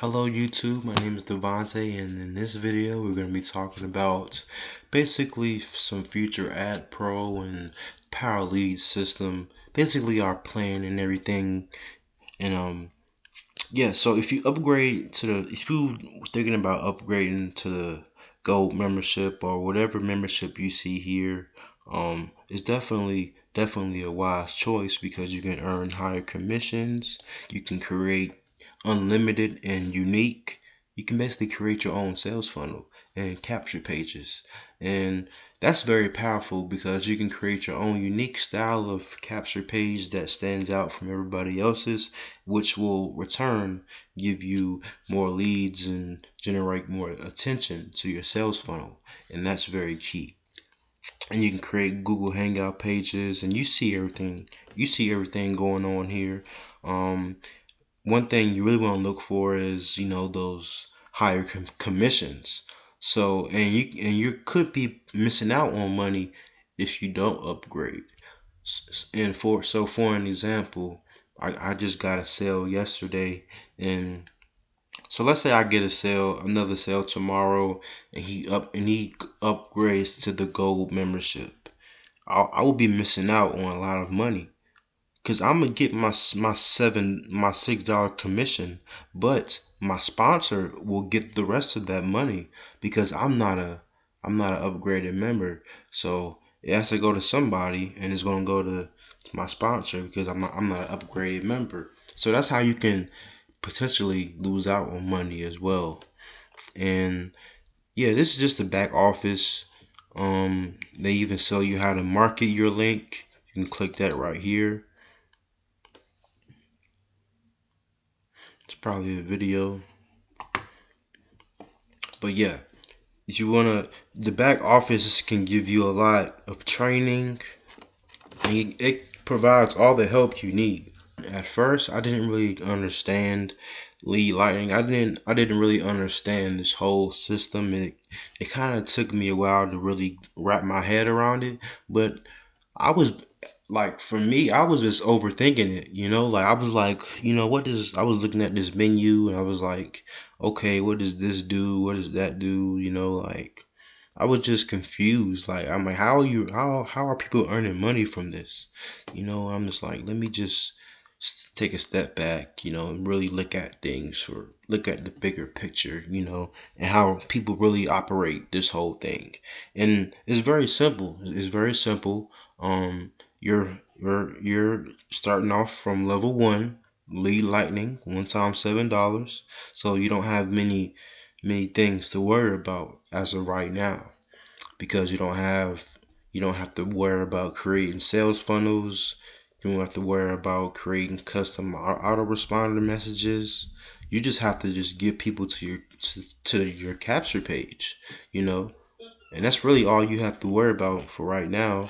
Hello YouTube, my name is Devontae, and in this video we're going to be talking about basically some future ad pro and power lead system, basically our plan and everything. And yeah, so if you if you thinking about upgrading to the gold membership or whatever membership you see here, it's definitely a wise choice because you can earn higher commissions, you can create unlimited and unique. You can basically create your own sales funnel and capture pages. And that's very powerful because you can create your own unique style of capture page that stands out from everybody else's, which will return give you more leads and generate more attention to your sales funnel. And that's very key. And you can create Google Hangout pages, and you see everything going on here. One thing you really want to look for is those higher commissions. So and you could be missing out on money if you don't upgrade. And for an example, I just got a sale yesterday, and so let's say I get another sale tomorrow, and he upgrades to the gold membership. I will be missing out on a lot of money. Cause I'm gonna get my $6 commission, but my sponsor will get the rest of that money because I'm not an upgraded member. So it has to go to somebody, and it's gonna go to my sponsor because I'm not an upgraded member. So that's how you can potentially lose out on money as well. And yeah, this is just the back office. They even tell you how to market your link. You can click that right here. It's probably a video, but yeah, if you wanna, the back office can give you a lot of training, and it provides all the help you need. At first, I didn't really understand lead lightning. I didn't really understand this whole system. It kind of took me a while to really wrap my head around it, but I was like, for me, I was just overthinking it, like I was like, I was looking at this menu, and I was like, okay, what does this do? What does that do? Like I was just confused. Like, I'm like, how are people earning money from this? I'm just like, let me just take a step back, and really look at things, or look at the bigger picture, and how people really operate this whole thing. And it's very simple. It's very simple. You're starting off from level 1, lead lightning, one time $7. So you don't have many things to worry about as of right now, because you don't have to worry about creating sales funnels. You don't have to worry about creating custom autoresponder messages. You just have to just get people to your capture page, and that's really all you have to worry about for right now.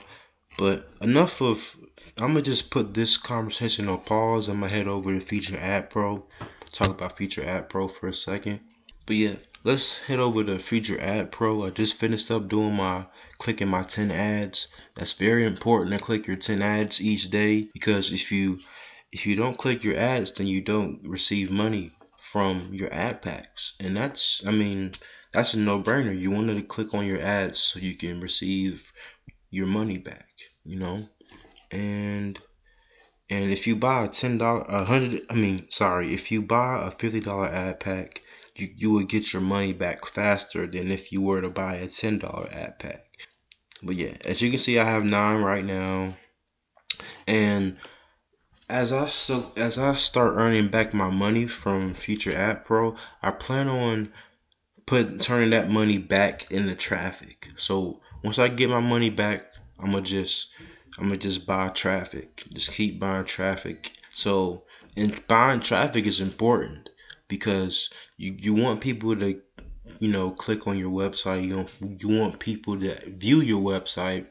But I'm gonna just put this conversation on pause. I'm gonna head over to Feature Ad Pro, talk about Feature Ad Pro for a second. But yeah, let's head over to Feature Ad Pro. I just finished up clicking my 10 ads. That's very important to click your 10 ads each day, because if you don't click your ads, then you don't receive money from your ad packs. And that's a no-brainer. You wanted to click on your ads so you can receive your money back, and if you buy if you buy a $50 ad pack, you would get your money back faster than if you were to buy a $10 ad pack. But yeah, as you can see, I have 9 right now, and as I start earning back my money from Future Ad Pro, I plan on turning that money back into traffic. So once I get my money back, I'm gonna just buy traffic. Just keep buying traffic. So, and buying traffic is important because you want people to click on your website. You want people to view your website,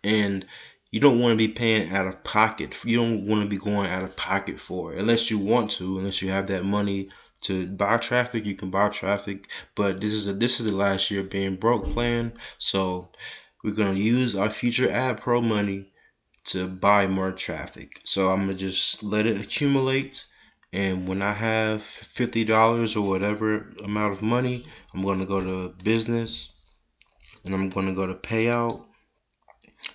and you don't want to be paying out of pocket. You don't want to be going out of pocket for it, unless you want to, unless you have that money to buy traffic. You can buy traffic, but this is the last year being broke plan. So we're gonna use our Future Ad Pro money to buy more traffic. So I'm gonna just let it accumulate, And when I have $50 or whatever amount of money, I'm going to go to business and I'm going to go to payout,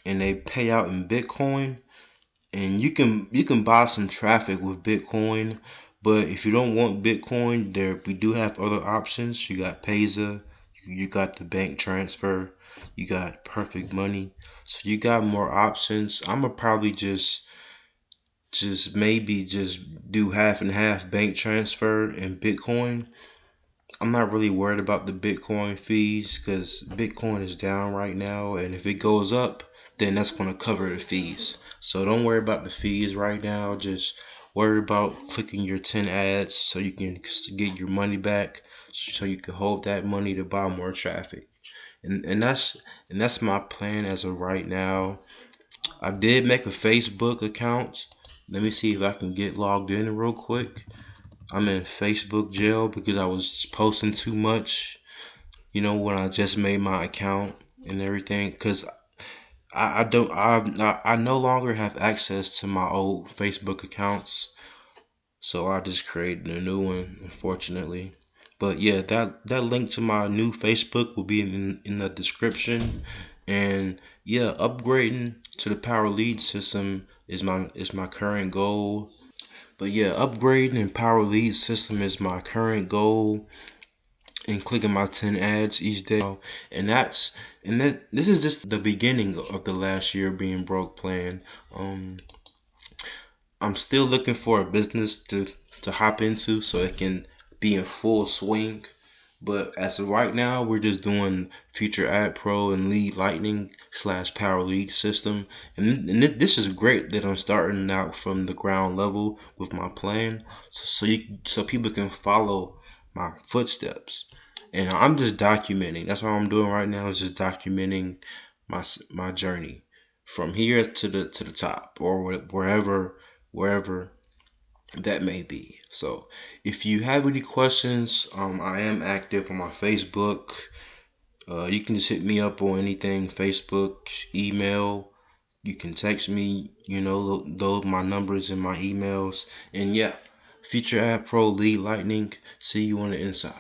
and they pay out in Bitcoin. And you can buy some traffic with Bitcoin, but if you don't want Bitcoin, we do have other options. You got Payza, you got the bank transfer, you got Perfect Money, so you got more options. I'm gonna probably just maybe just do half and half bank transfer and Bitcoin. I'm not really worried about the Bitcoin fees because Bitcoin is down right now, and if it goes up, then that's going to cover the fees. So don't worry about the fees right now. Just worry about clicking your 10 ads so you can get your money back, so you can hold that money to buy more traffic. And that's my plan as of right now. I did make a Facebook account. Let me see if I can get logged in real quick. I'm in Facebook jail because I was posting too much, when I just made my account and everything. Because I no longer have access to my old Facebook accounts, so I just created a new one, unfortunately. But yeah, that link to my new Facebook will be in the description. And yeah, upgrading to the Power Lead system is my current goal. But yeah, upgrading and Power Lead system is my current goal, and clicking my 10 ads each day. And this is just the beginning of the last year being broke plan. I'm still looking for a business to hop into so it can be in full swing. But as of right now, we're just doing Future Ad Pro and Lead Lightning / Power Lead system. And this is great that I'm starting out from the ground level with my plan, so people can follow my footsteps. And I'm just documenting. That's all I'm doing right now, is just documenting my journey from here to the top, or wherever that may be. So if you have any questions, I am active on my Facebook. You can just hit me up on anything: Facebook, email. You can text me, those my numbers and my emails. And yeah, Future Ad Pro Lead Lightning. See you on the inside.